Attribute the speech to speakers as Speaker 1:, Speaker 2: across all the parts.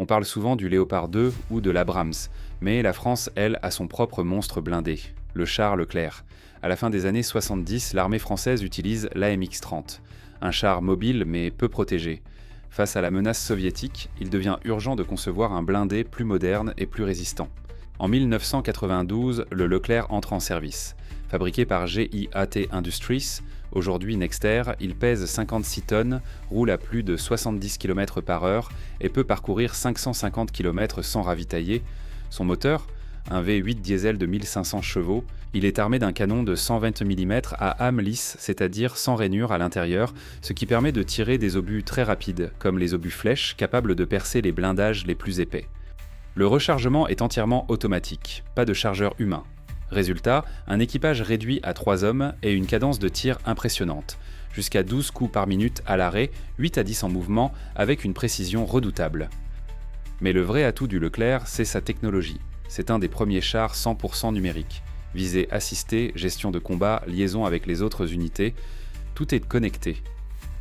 Speaker 1: On parle souvent du Léopard 2 ou de l'Abrams, mais la France, elle, a son propre monstre blindé, le char Leclerc. À la fin des années 70, l'armée française utilise l'AMX-30, un char mobile mais peu protégé. Face à la menace soviétique, il devient urgent de concevoir un blindé plus moderne et plus résistant. En 1992, le Leclerc entre en service. Fabriqué par GIAT Industries, aujourd'hui Nexter, il pèse 56 tonnes, roule à plus de 70 km/h et peut parcourir 550 km sans ravitailler. Son moteur, un V8 diesel de 1500 chevaux, il est armé d'un canon de 120 mm à âme lisse, c'est-à-dire sans rainure à l'intérieur, ce qui permet de tirer des obus très rapides, comme les obus flèches, capables de percer les blindages les plus épais. Le rechargement est entièrement automatique, pas de chargeur humain. Résultat, un équipage réduit à 3 hommes et une cadence de tir impressionnante, jusqu'à 12 coups par minute à l'arrêt, 8 à 10 en mouvement, avec une précision redoutable. Mais le vrai atout du Leclerc, c'est sa technologie. C'est un des premiers chars 100% numériques. Visée assistée, gestion de combat, liaison avec les autres unités, tout est connecté.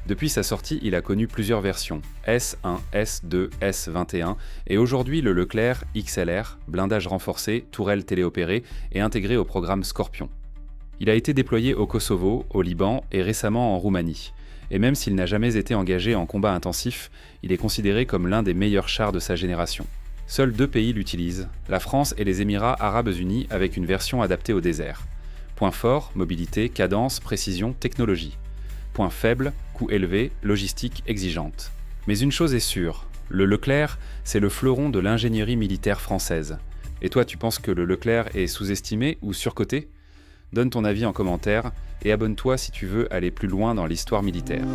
Speaker 1: Depuis sa sortie, il a connu plusieurs versions, S1, S2, S21, et aujourd'hui le Leclerc XLR, blindage renforcé, tourelle téléopérée et intégré au programme Scorpion. Il a été déployé au Kosovo, au Liban et récemment en Roumanie. Et même s'il n'a jamais été engagé en combat intensif, il est considéré comme l'un des meilleurs chars de sa génération. Seuls 2 pays l'utilisent, la France et les Émirats arabes unis avec une version adaptée au désert. Point fort, mobilité, cadence, précision, technologie. Point faible, coût élevé, logistique exigeante. Mais une chose est sûre, le Leclerc, c'est le fleuron de l'ingénierie militaire française. Et toi, tu penses que le Leclerc est sous-estimé ou surcoté ? Donne ton avis en commentaire et abonne-toi si tu veux aller plus loin dans l'histoire militaire.